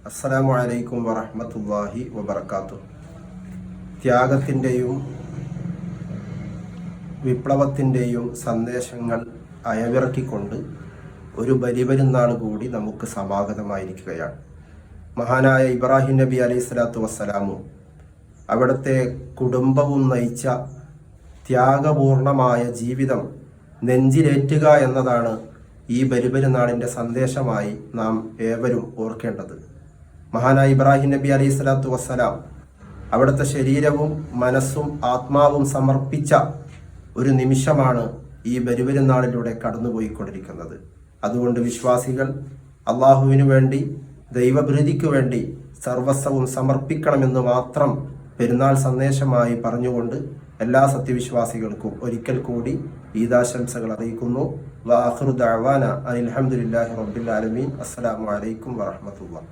അസ്സലാമു അലൈക്കും വറഹ്മത്തുള്ളാഹി വബറകാതുഹു. ത്യാഗത്തിൻ്റെയും വിപ്ലവത്തിൻ്റെയും സന്ദേശങ്ങൾ അയവിറക്കിക്കൊണ്ട് ഒരു ബലിപെരുന്നാൾ കൂടി നമുക്ക് സമാഗതമായിരിക്കുകയാണ്. മഹാനായ ഇബ്രാഹിം നബി അലൈഹി സ്വലാത്തു വസ്സലാമും അവിടുത്തെ കുടുംബവും നയിച്ച ത്യാഗപൂർണമായ ജീവിതം നെഞ്ചിലേറ്റുക എന്നതാണ് ഈ ബലിപെരുന്നാളിൻ്റെ സന്ദേശമായി നാം ഏവരും ഓർക്കേണ്ടത്. മഹാനായ ഇബ്രാഹിം നബി അലൈഹി സ്വലാത്തു വസ്സലാം അവിടുത്തെ ശരീരവും മനസ്സും ആത്മാവും സമർപ്പിച്ച ഒരു നിമിഷമാണ് ഈ ബലിപെരുന്നാളിലൂടെ കടന്നുപോയിക്കൊണ്ടിരിക്കുന്നത്. അതുകൊണ്ട് വിശ്വാസികൾ അള്ളാഹുവിനു വേണ്ടി, ദൈവപ്രീതിക്ക് വേണ്ടി സർവസ്വവും സമർപ്പിക്കണമെന്ന് മാത്രം പെരുന്നാൾ സന്ദേശമായി പറഞ്ഞുകൊണ്ട് എല്ലാ സത്യവിശ്വാസികൾക്കും ഒരിക്കൽ കൂടി ഈദാശംസകൾ അറിയിക്കുന്നു. വആഖിറു ദഅവാന അനിൽ ഹംദുലില്ലാഹി റബ്ബിൽ ആലമീൻ. അസ്സലാമു അലൈക്കും വറഹ്മത്തുള്ളാഹി.